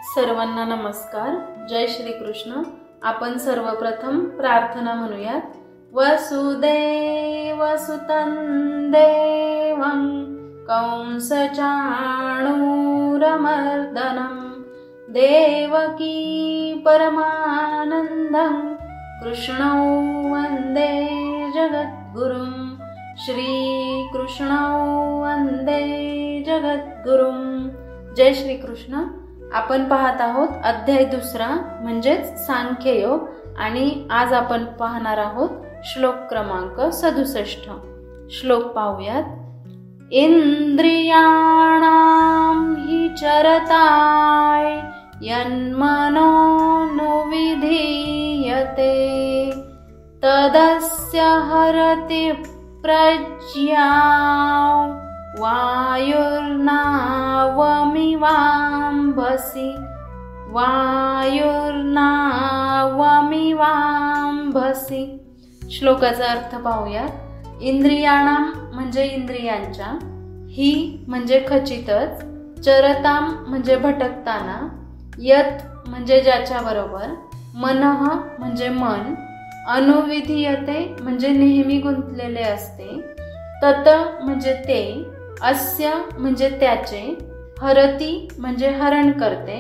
सर्वांना नमस्कार. जय श्री कृष्ण. आपण सर्वप्रथम प्रार्थना म्हणूयात. वसुदेवसुतं देवं कंसचाणूरमर्दनं देवकी परमानन्दं कृष्णौ वन्दे जगद्गुरुं. श्रीकृष्णौ वन्दे जगद्गुरुं. जय श्री कृष्ण. आपण पाहत आहोत अध्याय 2 म्हणजेच सांख्ययोग आणि आज आपण पाहणार आहोत श्लोक क्रमांक 67. श्लोक पाहूयात. इंद्रियाणां हि चरताय यन्मनोनुविधीयते तदस्य हरति प्रज्ञां वायुर्नावमिवाम्भसि वायुर्नावमिवाम्भसि. श्लोकाचा अर्थ पाहूयात. इंद्रियाणाम म्हणजे इंद्रियांच्या, ही म्हणजे खचितच, चरताम म्हणजे भटकताना, यत म्हणजे ज्याच्या बरोबर, मनः म्हणजे मन, अनुविधीयते म्हणजे नेहमी गुंतलेले असते, तत म्हणजे ते, अस्य म्हणजे त्याचे, हरती म्हणजे हरण करते,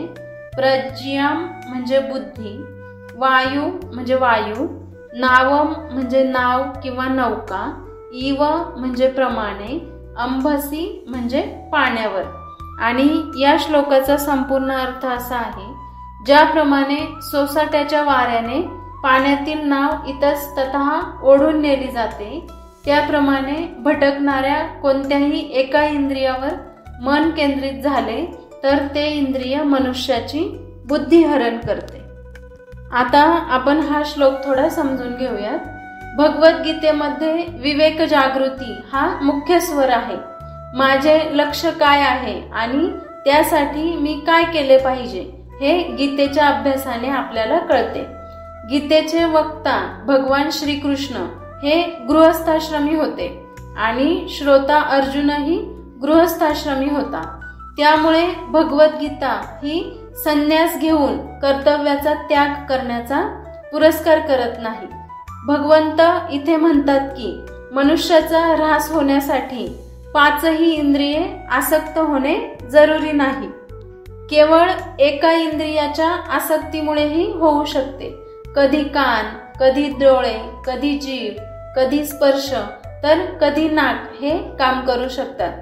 प्रज्ञाम म्हणजे बुद्धी, वायू म्हणजे वायू, नावम म्हणजे नाव किंवा नौका, इव म्हणजे प्रमाणे, अंभसी म्हणजे पाण्यावर. आणि या श्लोकाचा संपूर्ण अर्थ असा आहे, ज्याप्रमाणे सोसाट्याच्या वाऱ्याने पाण्यातील नाव इतस्ततः ओढून नेली जाते, त्याप्रमाणे भटकणाऱ्या कोणत्याही एका इंद्रियावर मन केंद्रित झाले तर ते इंद्रिय मनुष्याची बुद्धी हरण करते. आता आपण हा श्लोक थोडा समजून घेऊयात. भगवद्गीतेमध्ये विवेक जागृती हा मुख्य स्वर आहे. माझे लक्ष काय आहे आणि त्यासाठी मी काय केले पाहिजे हे गीतेच्या अभ्यासाने आपल्याला कळते. गीतेचे वक्ता भगवान श्रीकृष्ण हे गृहस्थाश्रमी होते आणि श्रोता अर्जुनही गृहस्थाश्रमी होता. त्यामुळे भगवद्गीता ही संन्यास घेऊन कर्तव्याचा त्याग करण्याचा पुरस्कार करत नाही. भगवंत इथे म्हणतात की मनुष्याचा ऱ्हास होण्यासाठी 5ही इंद्रिये आसक्त होणे जरुरी नाही. केवळ एका इंद्रियाच्या आसक्तीमुळेही होऊ शकते. कधी कान, कधी डोळे, कधी जीभ, कधी स्पर्श तर कधी नाक हे काम करू शकतात.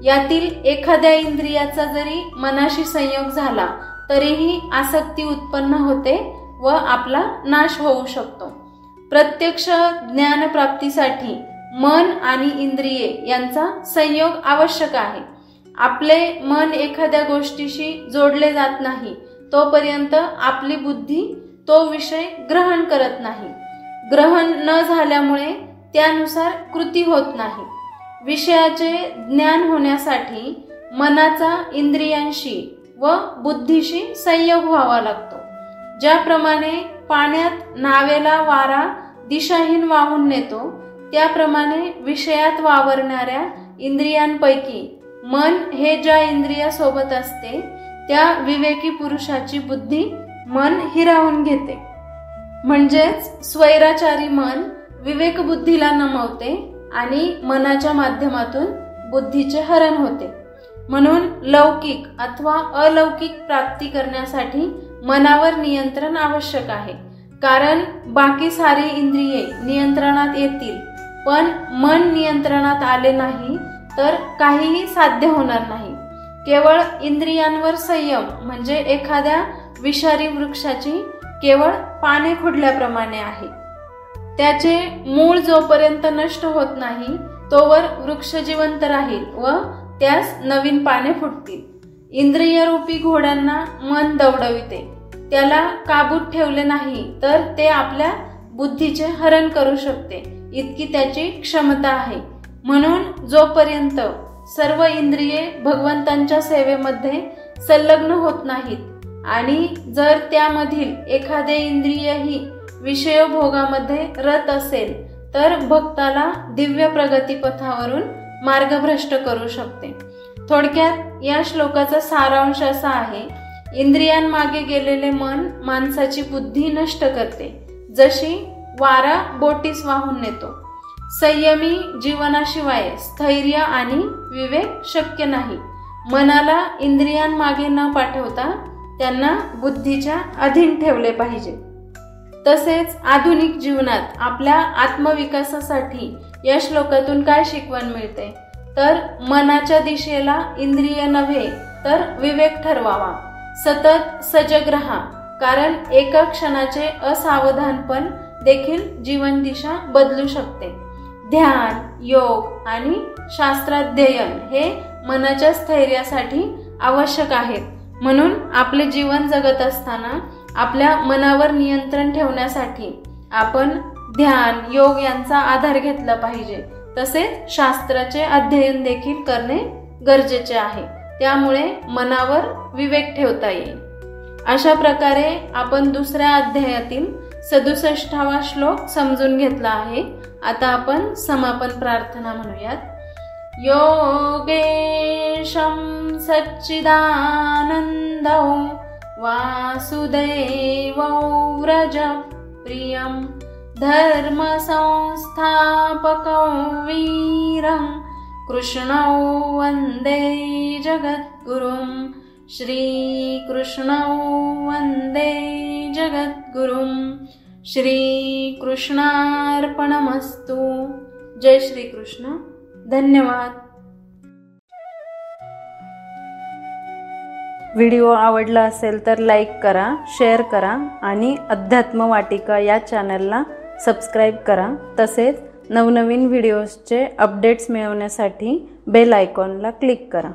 यातील एखाद्या इंद्रियाचा जरी मनाशी संयोग झाला तरीही आसक्ती उत्पन्न होते व आपला नाश होऊ शकतो. प्रत्यक्ष ज्ञान प्राप्तीसाठी मन आणि इंद्रिये यांचा संयोग आवश्यक आहे. आपले मन एखाद्या गोष्टीशी जोडले जात नाही तोपर्यंत आपली बुद्धी तो विषय ग्रहण करत नाही. ग्रहण न झाल्यामुळे त्यानुसार कृती होत नाही. विषयाचे ज्ञान होण्यासाठी मनाचा इंद्रियांशी व बुद्धीशी संयोग व्हावा लागतो. ज्याप्रमाणे पाण्यात नावेला वारा दिशाहीन वाहून नेतो, त्याप्रमाणे विषयात वावरणाऱ्या इंद्रियांपैकी मन हे ज्या इंद्रियासोबत असते त्या विवेकी पुरुषाची बुद्धी मन हिरावून घेते. म्हणजेच स्वैराचारी मन विवेक बुद्धीला नमवते आणि मनाच्या माध्यमातून बुद्धीचे हरण होते. म्हणून लौकिक अथवा अलौकिक प्राप्ती करण्यासाठी मनावर नियंत्रण आवश्यक आहे. कारण बाकी सारी इंद्रिये नियंत्रणात येतील, पण मन नियंत्रणात आले नाही तर काहीही साध्य होणार नाही. केवळ इंद्रियांवर संयम म्हणजे एखाद्या विषारी वृक्षाची केवळ पाने खुडल्याप्रमाणे आहे. त्याचे मूळ जोपर्यंत नष्ट होत नाही तोवर वृक्ष जिवंत राहील व त्यास नवीन पाने फुटतील. इंद्रियरूपी घोड्यांना मन दौडविते. त्याला काबूत ठेवले नाही तर ते आपल्या बुद्धीचे हरण करू शकते इतकी त्याची क्षमता आहे. म्हणून जोपर्यंत सर्व इंद्रिये भगवंतांच्या सेवेमध्ये संलग्न होत नाहीत आणि जर त्यामधील एखादे इंद्रियही विषयभोगामध्ये रत असेल तर भक्ताला दिव्य प्रगतीपथावरून मार्गभ्रष्ट करू शकते. थोडक्यात या श्लोकाचा सारांश असा आहे इंद्रियांमागे गेलेले मन माणसाची बुद्धी नष्ट करते, जशी वारा बोटीस वाहून नेतो. संयमी जीवनाशिवाय स्थैर्य आणि विवेक शक्य नाही. मनाला इंद्रियांमागे न पाठवता त्यांना बुद्धीच्या अधीन ठेवले पाहिजे. तसेच आधुनिक जीवनात आपल्या आत्मविकासासाठी या श्लोकातून काय शिकवण मिळते, तर मनाच्या दिशेला इंद्रिय नव्हे तर विवेक ठरवावा. सतत सजग रहा, कारण एका क्षणाचे असावधानपण देखील जीवन दिशा बदलू शकते. ध्यान, योग आणि शास्त्राध्ययन हे मनाच्या स्थैर्यासाठी आवश्यक आहेत. म्हणून आपले जीवन जगत असताना आपल्या मनावर नियंत्रण ठेवण्यासाठी आपण ध्यान, योग यांचा आधार घेतला पाहिजे. तसेच शास्त्राचे अध्ययन देखील करणे गरजेचे आहे. त्यामुळे मनावर विवेक ठेवता येईल. अशा प्रकारे आपण दुसऱ्या अध्यायातील 67वा श्लोक समजून घेतला आहे. आता आपण समापन प्रार्थना म्हणूयात. योगेशं सच्चिदानन्दौ वासुदेवौ व्रजप्रियं धर्मसंस्थापकौ वीरं कृष्णौ वन्दे जगद्गुरुं. श्रीकृष्णौ वन्दे जगद्गुरुं. श्रीकृष्णार्पणमस्तु. जय श्रीकृष्ण. धन्यवाद. व्हिडिओ आवडला असेल तर लाईक करा, शेअर करा आणि अध्यात्म वाटिका या चॅनलला सबस्क्राईब करा. तसेच नवनवीन व्हिडिओजचे अपडेट्स मिळवण्यासाठी बेल आयकॉनला क्लिक करा.